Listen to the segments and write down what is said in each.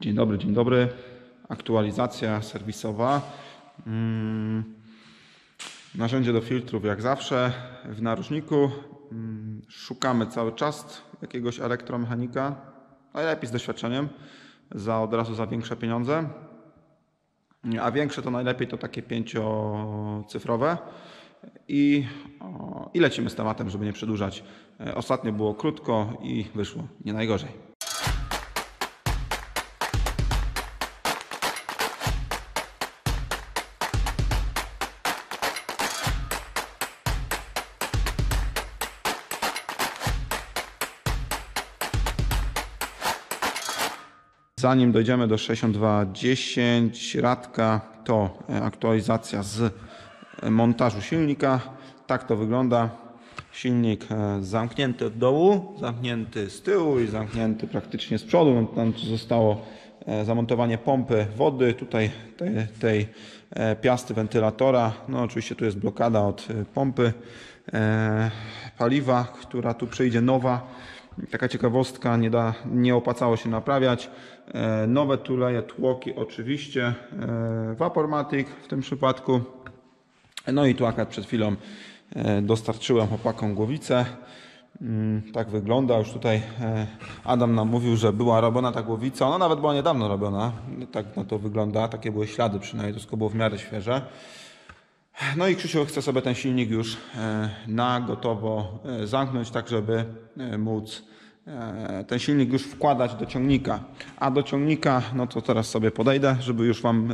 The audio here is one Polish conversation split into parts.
Dzień dobry. Aktualizacja serwisowa. Narzędzie do filtrów jak zawsze w narożniku. Szukamy cały czas jakiegoś elektromechanika, najlepiej z doświadczeniem, od razu za większe pieniądze. A większe to najlepiej to takie 5-cyfrowe. I lecimy z tematem, żeby nie przedłużać. Ostatnio było krótko i wyszło nie najgorzej. Zanim dojdziemy do 6210 Radka, to aktualizacja z montażu silnika. Tak to wygląda. Silnik zamknięty od dołu, zamknięty z tyłu i zamknięty praktycznie z przodu. Tam zostało zamontowanie pompy wody, tutaj tej piasty wentylatora. No oczywiście tu jest blokada od pompy paliwa, która tu przyjdzie nowa. Taka ciekawostka, nie opłacało się naprawiać. Nowe tuleje, tłoki oczywiście, Vapormatic w tym przypadku. No i tu akurat przed chwilą dostarczyłem chłopakom głowicę. Tak wygląda. Już tutaj Adam nam mówił, że była robiona ta głowica. Ona nawet była niedawno robiona. Tak na to wygląda. Takie były ślady przynajmniej. To wszystko było w miarę świeże. No i Krzysiu chce sobie ten silnik już na gotowo zamknąć, tak żeby móc ten silnik już wkładać do ciągnika. A do ciągnika, no to teraz sobie podejdę, żeby już Wam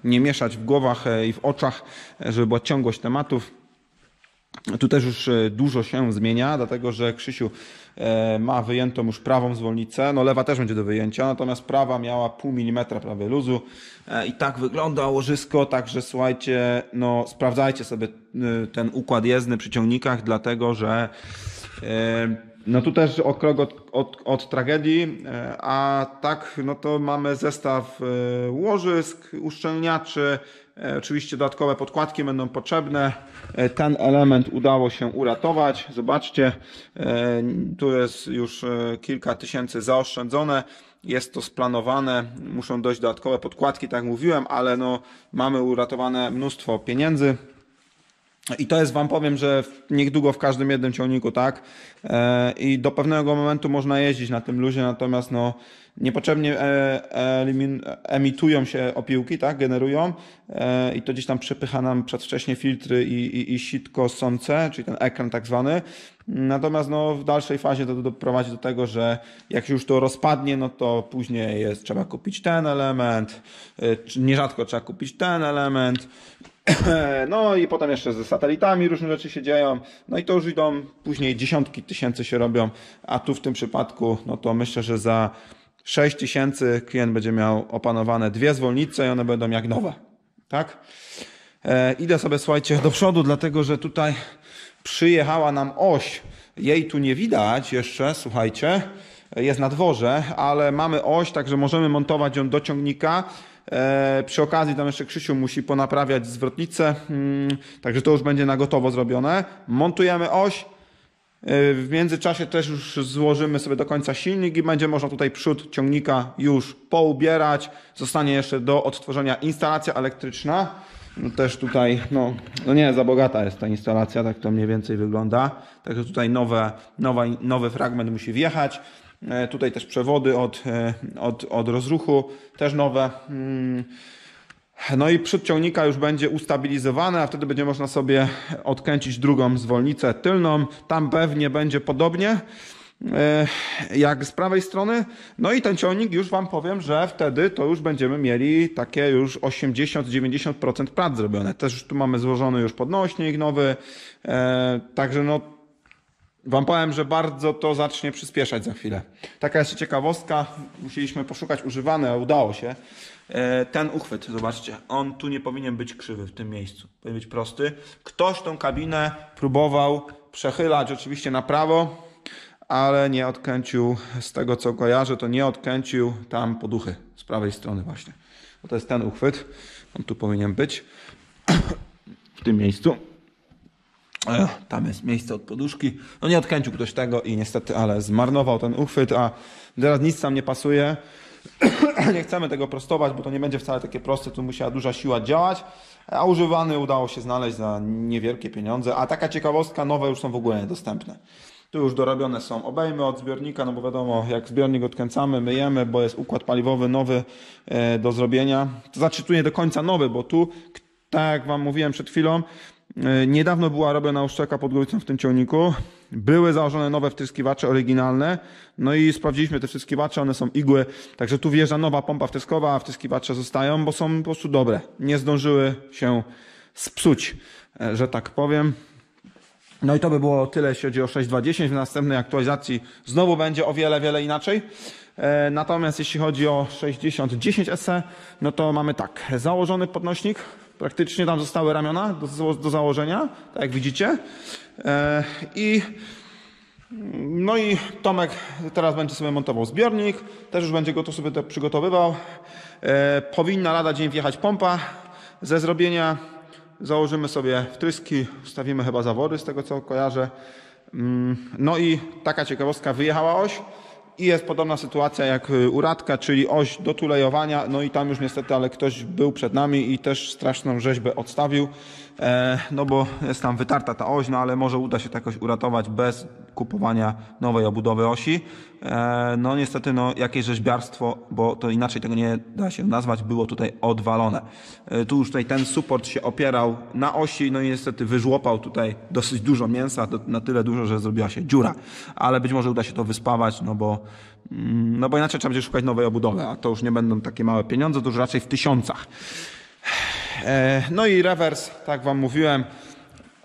nie mieszać w głowach i w oczach, żeby była ciągłość tematów. Tu też już dużo się zmienia, dlatego że Krzysiu ma wyjętą już prawą zwolnicę, no lewa też będzie do wyjęcia, natomiast prawa miała 0,5 mm prawie luzu i tak wygląda łożysko, także słuchajcie, no sprawdzajcie sobie ten układ jezdny przy ciągnikach, dlatego że no tu też o krok od tragedii, a tak no to mamy zestaw łożysk, uszczelniaczy, oczywiście dodatkowe podkładki będą potrzebne. Ten element udało się uratować. Zobaczcie, tu jest już kilka tysięcy zaoszczędzone. Jest to splanowane, muszą dojść dodatkowe podkładki, tak jak mówiłem, ale no, mamy uratowane mnóstwo pieniędzy. I to jest, Wam powiem, że niedługo w każdym jednym ciągniku, tak? I do pewnego momentu można jeździć na tym luzie, natomiast no, niepotrzebnie emitują się opiłki, tak? Generują i to gdzieś tam przepycha nam przedwcześnie filtry i sitko sące, czyli ten ekran tak zwany. Natomiast no, w dalszej fazie to doprowadzi do tego, że jak już to rozpadnie, no to później trzeba kupić ten element, nierzadko trzeba kupić ten element. No i potem jeszcze ze satelitami różne rzeczy się dzieją, no i to już idą, później dziesiątki tysięcy się robią, a tu w tym przypadku, no to myślę, że za 6 tysięcy klient będzie miał opanowane 2 zwolnice i one będą jak nowe, tak? Idę sobie, słuchajcie, do przodu, dlatego że tutaj przyjechała nam oś, jej tu nie widać jeszcze, słuchajcie, jest na dworze, ale mamy oś, także możemy montować ją do ciągnika. Przy okazji tam jeszcze Krzysiu musi ponaprawiać zwrotnicę, także to już będzie na gotowo zrobione. Montujemy oś, w międzyczasie też już złożymy sobie do końca silnik i będzie można tutaj przód ciągnika już poubierać. Zostanie jeszcze do odtworzenia instalacja elektryczna. Też tutaj, no nie za bogata jest ta instalacja, tak to mniej więcej wygląda. Także tutaj nowy fragment musi wjechać. Tutaj też przewody od rozruchu, też nowe. No i przód ciągnika już będzie ustabilizowany, a wtedy będzie można sobie odkręcić drugą zwolnicę tylną. Tam pewnie będzie podobnie jak z prawej strony. No i ten ciągnik już Wam powiem, że wtedy to już będziemy mieli takie już 80-90% prac zrobione. Też już tu mamy złożony już podnośnik nowy, także no Wam powiem, że bardzo to zacznie przyspieszać za chwilę. Taka jeszcze ciekawostka, musieliśmy poszukać używany, a udało się. Ten uchwyt, zobaczcie, on tu nie powinien być krzywy w tym miejscu, powinien być prosty. Ktoś tą kabinę próbował przechylać oczywiście na prawo, ale nie odkręcił, z tego co kojarzę, to nie odkręcił tam poduchy z prawej strony właśnie. Bo to jest ten uchwyt, on tu powinien być, w tym miejscu. Tam jest miejsce od poduszki. No nie odkręcił ktoś tego i niestety, ale zmarnował ten uchwyt, a teraz nic tam nie pasuje. Nie chcemy tego prostować, bo to nie będzie wcale takie proste, tu musiała duża siła działać, a używany udało się znaleźć za niewielkie pieniądze, a taka ciekawostka, nowe już są w ogóle niedostępne. Tu już dorobione są obejmy od zbiornika, no bo wiadomo, jak zbiornik odkręcamy, myjemy, bo jest układ paliwowy nowy do zrobienia. To znaczy tu nie do końca nowy, bo tu, tak jak Wam mówiłem przed chwilą, niedawno była robiona uszczelka pod głowicą w tym ciągniku. Były założone nowe wtryskiwacze oryginalne, no i sprawdziliśmy te wtryskiwacze, one są igły, także tu wjeżdża nowa pompa wtryskowa, a wtryskiwacze zostają, bo są po prostu dobre. Nie zdążyły się spsuć, że tak powiem. No i to by było tyle, jeśli chodzi o 6.2.10. W następnej aktualizacji znowu będzie o wiele inaczej. Natomiast jeśli chodzi o 6010 SE, no to mamy tak, założony podnośnik, praktycznie tam zostały ramiona do założenia, tak jak widzicie. No i Tomek teraz będzie sobie montował zbiornik, też już będzie go to sobie przygotowywał. Powinna lada dzień wjechać pompa ze zrobienia. Założymy sobie wtryski, wstawimy chyba zawory z tego co kojarzę. No i taka ciekawostka, wyjechała oś i jest podobna sytuacja jak u Radka, czyli oś do tulejowania. No i tam już niestety, ale ktoś był przed nami i też straszną rzeźbę odstawił. No bo jest tam wytarta ta oś, no ale może uda się to jakoś uratować bez kupowania nowej obudowy osi. No niestety no jakieś rzeźbiarstwo, bo to inaczej tego nie da się nazwać, było tutaj odwalone. Tu już tutaj ten suport się opierał na osi, no i niestety wyżłopał tutaj dosyć dużo mięsa, na tyle dużo, że zrobiła się dziura. Ale być może uda się to wyspawać, no bo inaczej trzeba będzie szukać nowej obudowy, a to już nie będą takie małe pieniądze, to już raczej w tysiącach. No i rewers, tak Wam mówiłem,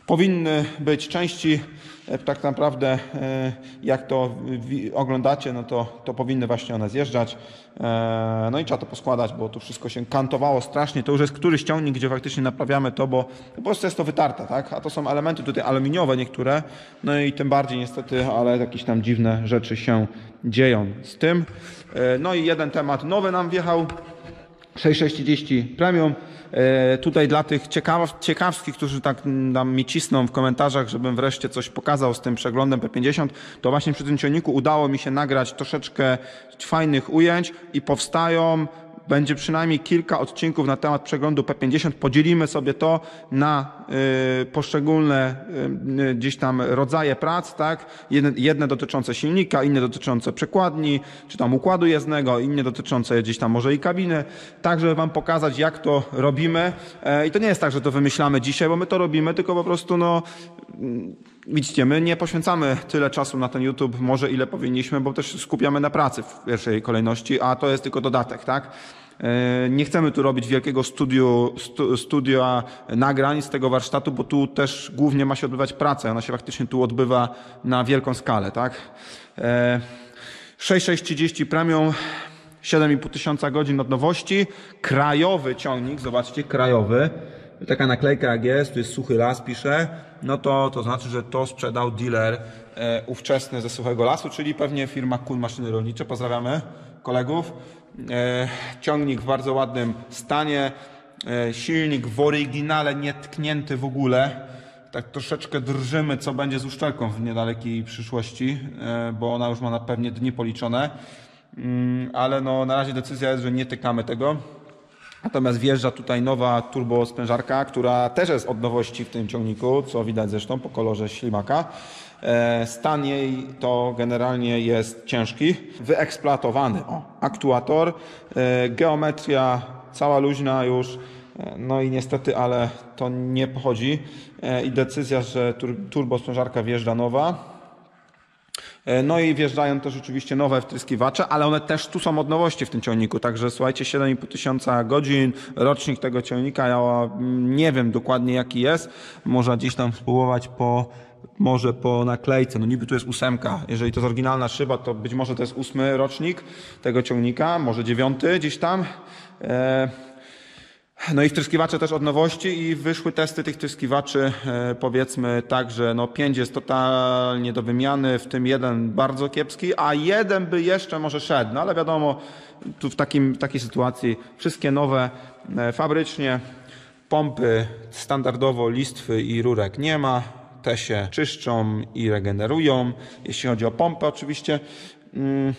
powinny być części, tak naprawdę jak to oglądacie, no to powinny właśnie one zjeżdżać. No i trzeba to poskładać, bo tu wszystko się kantowało strasznie. To już jest któryś ciągnik, gdzie faktycznie naprawiamy to, bo po prostu jest to wytarte, tak? A to są elementy tutaj aluminiowe niektóre, no i tym bardziej niestety, ale jakieś tam dziwne rzeczy się dzieją z tym. No i jeden temat nowy nam wjechał, 6630 Premium. Tutaj dla tych ciekawskich, którzy tak nam mi cisną w komentarzach, żebym wreszcie coś pokazał z tym przeglądem P50, to właśnie przy tym ciągniku udało mi się nagrać troszeczkę fajnych ujęć i będzie przynajmniej kilka odcinków na temat przeglądu P50. Podzielimy sobie to na poszczególne gdzieś tam rodzaje prac, tak? Jedne dotyczące silnika, inne dotyczące przekładni, czy tam układu jezdnego, inne dotyczące gdzieś tam może i kabiny, tak żeby Wam pokazać, jak to robimy. I to nie jest tak, że to wymyślamy dzisiaj, bo my to robimy, tylko po prostu widzicie, my nie poświęcamy tyle czasu na ten YouTube, może ile powinniśmy, bo też skupiamy na pracy w pierwszej kolejności, a to jest tylko dodatek, tak? Nie chcemy tu robić wielkiego studia nagrań z tego warsztatu, bo tu też głównie ma się odbywać praca. Ona się faktycznie tu odbywa na wielką skalę, tak? 6630 Premium, 7,5 tysiąca godzin od nowości. Krajowy ciągnik, zobaczcie, krajowy. Taka naklejka jak jest, tu jest suchy las, pisze. No to znaczy, że to sprzedał dealer ówczesny ze Suchego Lasu, czyli pewnie firma Kun Maszyny Rolnicze. Pozdrawiamy kolegów. Ciągnik w bardzo ładnym stanie, silnik w oryginale, nie tknięty w ogóle. Tak troszeczkę drżymy, co będzie z uszczelką w niedalekiej przyszłości, bo ona już ma na pewnie dni policzone, ale no, na razie decyzja jest, że nie tykamy tego. Natomiast wjeżdża tutaj nowa turbo sprężarka, która też jest od nowości w tym ciągniku, co widać zresztą po kolorze ślimaka. Stan jej to generalnie jest ciężki, wyeksploatowany aktuator, geometria cała luźna już, no i niestety, ale to nie pochodzi i decyzja, że turbo sprężarka wjeżdża nowa. No i wjeżdżają też oczywiście nowe wtryskiwacze, ale one też tu są od nowości w tym ciągniku, także słuchajcie, 7,5 tysiąca godzin, rocznik tego ciągnika, ja nie wiem dokładnie jaki jest, można gdzieś tam spróbować może po naklejce, no niby tu jest 8, jeżeli to jest oryginalna szyba, to być może to jest 8 rocznik tego ciągnika, może 9 gdzieś tam. No i wtryskiwacze też od nowości i wyszły testy tych wtryskiwaczy, powiedzmy tak, że no 5 jest totalnie do wymiany, w tym jeden bardzo kiepski, a jeden by jeszcze może szedł, no ale wiadomo, tu w takiej sytuacji wszystkie nowe fabrycznie, pompy standardowo listwy i rurek nie ma, te się czyszczą i regenerują, jeśli chodzi o pompę oczywiście.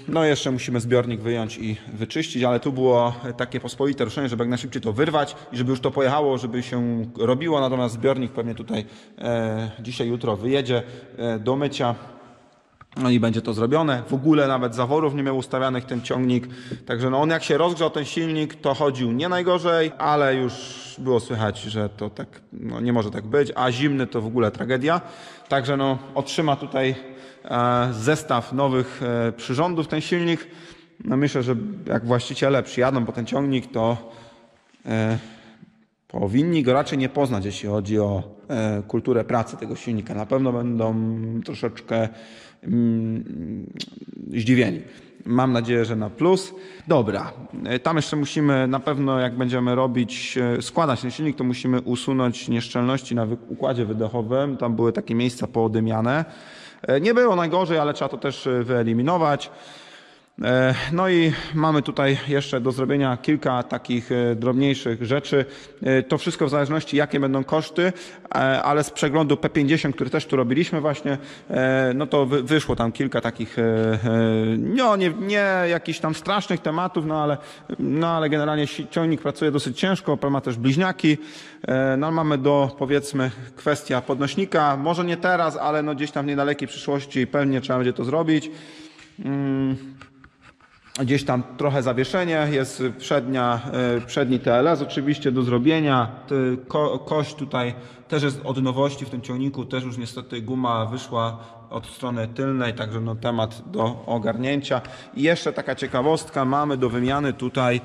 No jeszcze musimy zbiornik wyjąć i wyczyścić, ale tu było takie pospolite ruszenie, żeby jak najszybciej to wyrwać i żeby już to pojechało, żeby się robiło, natomiast zbiornik pewnie tutaj dzisiaj, jutro wyjedzie do mycia. No i będzie to zrobione. W ogóle nawet zaworów nie miał ustawianych ten ciągnik. Także no on jak się rozgrzał ten silnik, to chodził nie najgorzej, ale już było słychać, że to tak no nie może tak być, a zimny to w ogóle tragedia. Także no otrzyma tutaj zestaw nowych przyrządów ten silnik. No myślę, że jak właściciele przyjadą po ten ciągnik, to powinni go raczej nie poznać, jeśli chodzi o kulturę pracy tego silnika. Na pewno będą troszeczkę zdziwieni. Mam nadzieję, że na plus. Dobra, tam jeszcze musimy na pewno, jak będziemy składać ten silnik, to musimy usunąć nieszczelności na układzie wydechowym. Tam były takie miejsca poodymiane. Nie było najgorzej, ale trzeba to też wyeliminować. No i mamy tutaj jeszcze do zrobienia kilka takich drobniejszych rzeczy. To wszystko w zależności jakie będą koszty, ale z przeglądu P50, który też tu robiliśmy właśnie, no to wyszło tam kilka takich, no nie jakichś tam strasznych tematów, no ale generalnie ciągnik pracuje dosyć ciężko, ma też bliźniaki. No mamy powiedzmy kwestia podnośnika, może nie teraz, ale no gdzieś tam w niedalekiej przyszłości pewnie trzeba będzie to zrobić. Gdzieś tam trochę zawieszenie, jest przedni TLS oczywiście do zrobienia. Kość tutaj też jest od nowości w tym ciągniku, też już niestety guma wyszła od strony tylnej, także no temat do ogarnięcia. I jeszcze taka ciekawostka, mamy do wymiany tutaj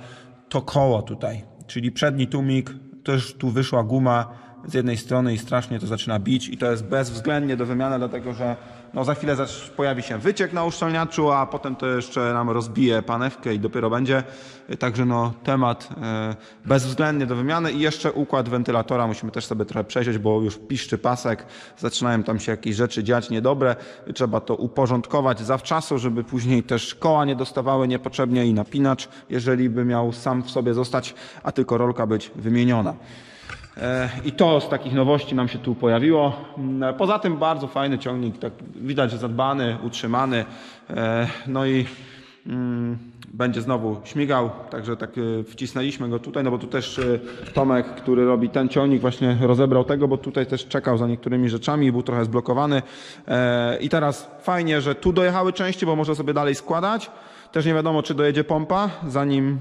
to koło tutaj, czyli przedni tłumik, też tu wyszła guma z jednej strony i strasznie to zaczyna bić i to jest bezwzględnie do wymiany, dlatego że no za chwilę pojawi się wyciek na uszczelniaczu, a potem to jeszcze nam rozbije panewkę i dopiero będzie. Także no temat bezwzględnie do wymiany i jeszcze układ wentylatora musimy też sobie trochę przejrzeć, bo już piszczy pasek, zaczynają tam się jakieś rzeczy dziać niedobre. Trzeba to uporządkować zawczasu, żeby później też koła nie dostawały niepotrzebnie i napinacz, jeżeli by miał sam w sobie zostać, a tylko rolka być wymieniona. I to z takich nowości nam się tu pojawiło. Poza tym bardzo fajny ciągnik, tak widać, że zadbany, utrzymany. No i będzie znowu śmigał, także tak wcisnęliśmy go tutaj, no bo tu też Tomek, który robi ten ciągnik, właśnie rozebrał tego, bo tutaj też czekał za niektórymi rzeczami i był trochę zblokowany. I teraz fajnie, że tu dojechały części, bo może sobie dalej składać. Też nie wiadomo, czy dojedzie pompa, zanim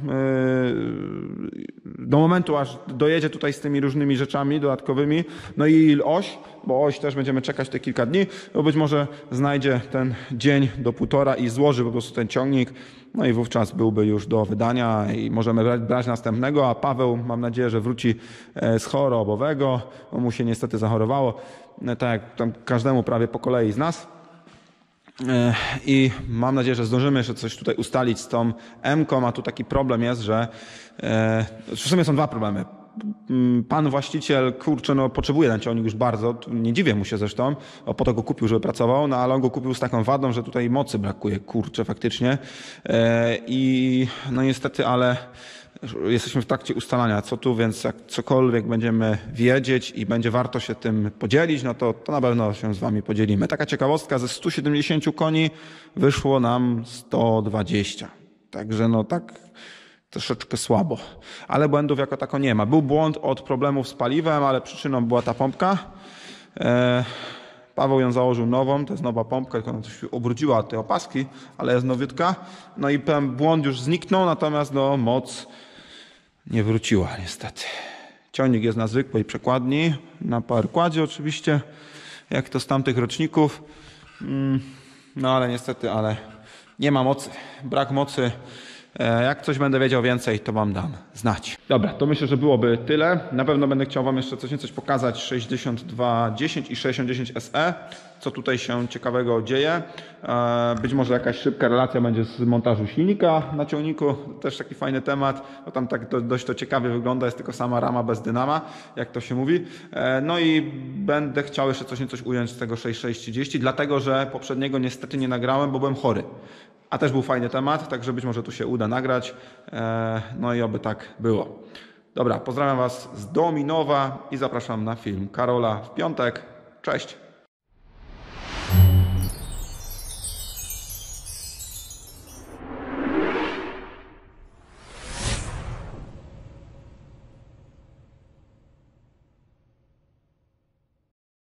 do momentu, aż dojedzie tutaj z tymi różnymi rzeczami dodatkowymi. No i oś, bo oś też będziemy czekać te kilka dni, bo być może znajdzie ten dzień do półtora i złoży po prostu ten ciągnik. No i wówczas byłby już do wydania i możemy brać następnego, a Paweł, mam nadzieję, że wróci z chorobowego, bo mu się niestety zachorowało, tak jak tam każdemu prawie po kolei z nas. I mam nadzieję, że zdążymy jeszcze coś tutaj ustalić z tą M-ką, a tu taki problem jest, że w sumie są dwa problemy. Pan właściciel, kurczę, no potrzebuje ten ciągnik już bardzo, nie dziwię mu się zresztą, po to go kupił, żeby pracował, no ale on go kupił z taką wadą, że tutaj mocy brakuje, kurczę, faktycznie. I no niestety, ale jesteśmy w trakcie ustalania, co tu, więc jak cokolwiek będziemy wiedzieć i będzie warto się tym podzielić, no to na pewno się z wami podzielimy. Taka ciekawostka, ze 170 koni wyszło nam 120. Także no tak troszeczkę słabo. Ale błędów jako tako nie ma. Był błąd od problemów z paliwem, ale przyczyną była ta pompka. Paweł ją założył nową, to jest nowa pompka, tylko ona coś obrudziła od tej opaski, ale jest nowiutka. No i ten błąd już zniknął, natomiast no, moc nie wróciła niestety. Ciągnik jest na zwykłej przekładni, na powerkładzie oczywiście, jak to z tamtych roczników. No ale niestety, ale nie ma mocy, brak mocy. Jak coś będę wiedział więcej, to wam dam znać. Dobra, to myślę, że byłoby tyle. Na pewno będę chciał wam jeszcze coś pokazać 6210 i 6010 SE, co tutaj się ciekawego dzieje. Być może jakaś szybka relacja będzie z montażu silnika na ciągniku, też taki fajny temat, bo tam tak dość to ciekawie wygląda, jest tylko sama rama bez dynama, jak to się mówi. No i będę chciał jeszcze coś ująć z tego 6630, dlatego że poprzedniego niestety nie nagrałem, bo byłem chory. A też był fajny temat, także być może tu się uda nagrać. No i oby tak było. Dobra, pozdrawiam was z Dominowa i zapraszam na film Karola w piątek. Cześć!